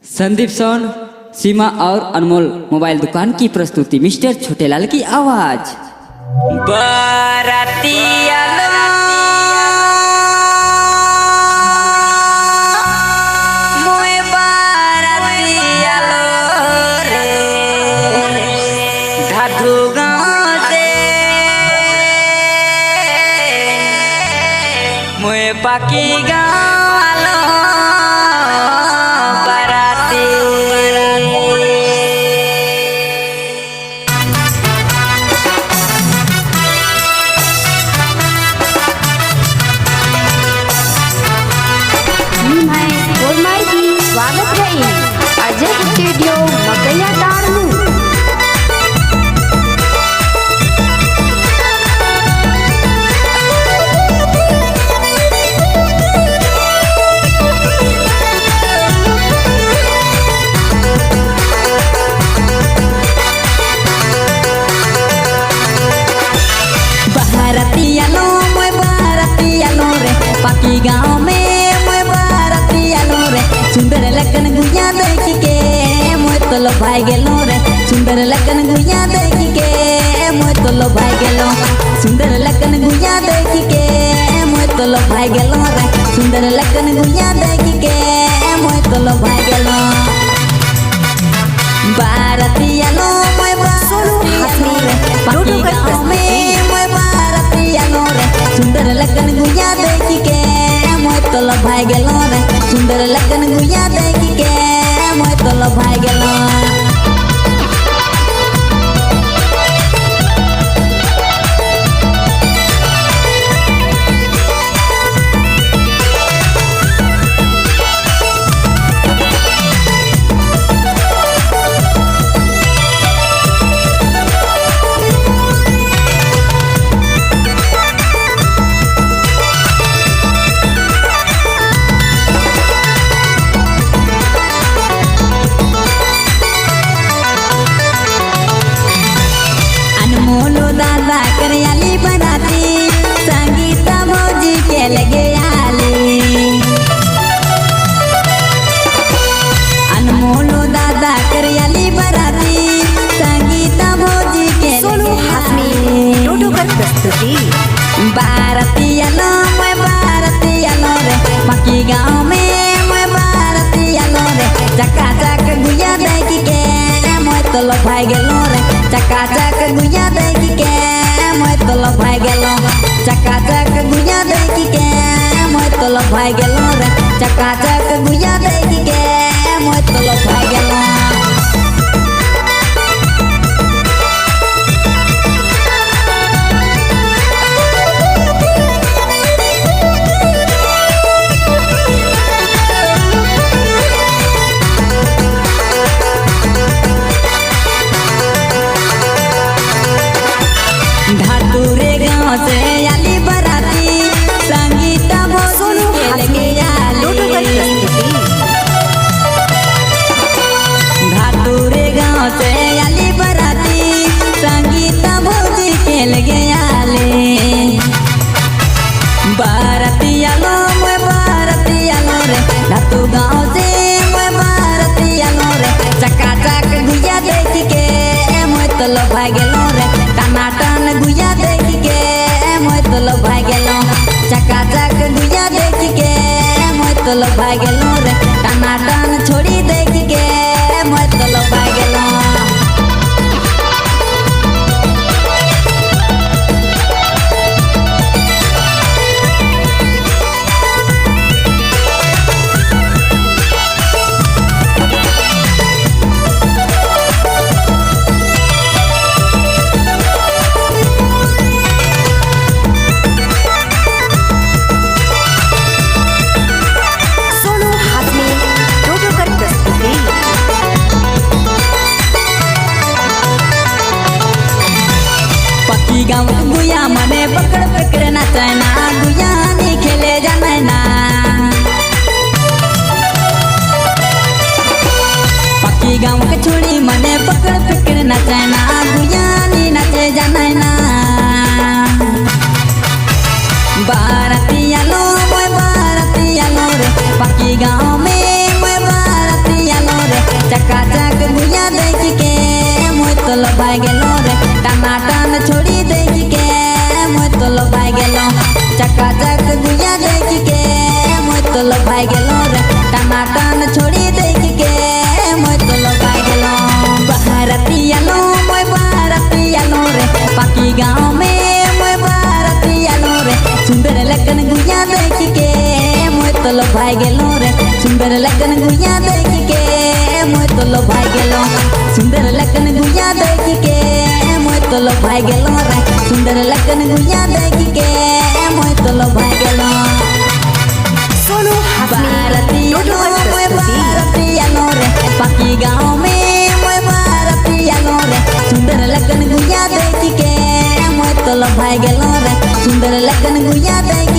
संदीप सोन, सीमा और अनमोल मोबाइल दुकान की प्रस्तुति, मिस्टर छोटेलाल की आवाज। बारातिया पाकी गालो बाराती स्वागत है अजय स्टूडियो मकैया तारनू। पाकी गाँव में मैं बारातिया लो रे, सुंदर लगन गुइया देख के मैं तो लो भाई गेलो रे, सुंदर लगन गुइया देख के मैं तो लो भाई गेलो, सुंदर लगन गुइया देख के मैं तो लो भाई गेलो रे, सुंदर लगन गुइया देख के मैं तो लो भाई गेलो। बारातिया लो मैं बारातिया लो रे, पाकी गाँव में मैं बारातिया लो रे, सुंदर लगन गुइया देख के मैं तो लो भाई गेलो रे, सुंदर लगन गुइया देख के मैं तो लो भाई गेलो। दादा करियाली बनाती संगीता भौजी के लगे आली, अनमोलो दादा करियाली बनाती संगीता भौजी के प्रस्तुति। बारातिया लो मैं बारातिया लो रे, पाकी गाँव में मैं बारातिया लो रे, चका चक गुइया देख के मैं तो लो भाई गेलो रे, चका चक गुइया देख के मैं तो लो भाई गेलो, चका चक गुइया देख के मैं तो लो भाई गेलो रे, चका चक गुइया देख के मैं तो लो भाई गेलो। धातुरे गाँव से आली बराती संगीता भौजी के लगे आली, धातुरे गाँव से आली बराती संगीता भौजी के लगे आली। बारातिया लो मैं बारातिया लो रे, धातु गाँव से मैं बारातिया लो रे, चका चक गुइया देख के मैं तो लो भाई गेलो रे, टनाटन गुइया देख के मैं तो लो भाई गेलो, चका चक गुइया देख के मैं तो लो भाई गेलो रे, टनाटन छोड़ी देख के मैं तो लो भाई गेलो। गाँव गुया मने पकड़ पकड़ नचना, गुया नहीं खेले जाना, पक्की गाँव के छोड़ी मने पकड़ पकड़ नचना, गुया नहीं नचे जाना। बारातिया लो मैं बारातिया लो रे, पक्की गाँव में मैं बारातिया लो छोड़ी देख के मैं तो लगा गेलो बारातिया लो मैं बारातिया लो रे बाकी गाँव में मैं बारातिया लो रे सुंदर लगन गुइया देख के मैं तो लगा गेलो रे सुंदर लगन गुइया देख के मैं तो लगा गेलो सुंदर लगन गुइया देख के मैं तो लगा गेलो रे सुंदर लगन गुइया देख के मैं तो लगा गेलो सोनू बारातिया लो मैं बारातिया लो रे बाकी गाँव में मैं बारातिया लो रे सुंदर लगन गुइया देख के मैं तो लगा गेलो रे सुंदर लगन गुइया देख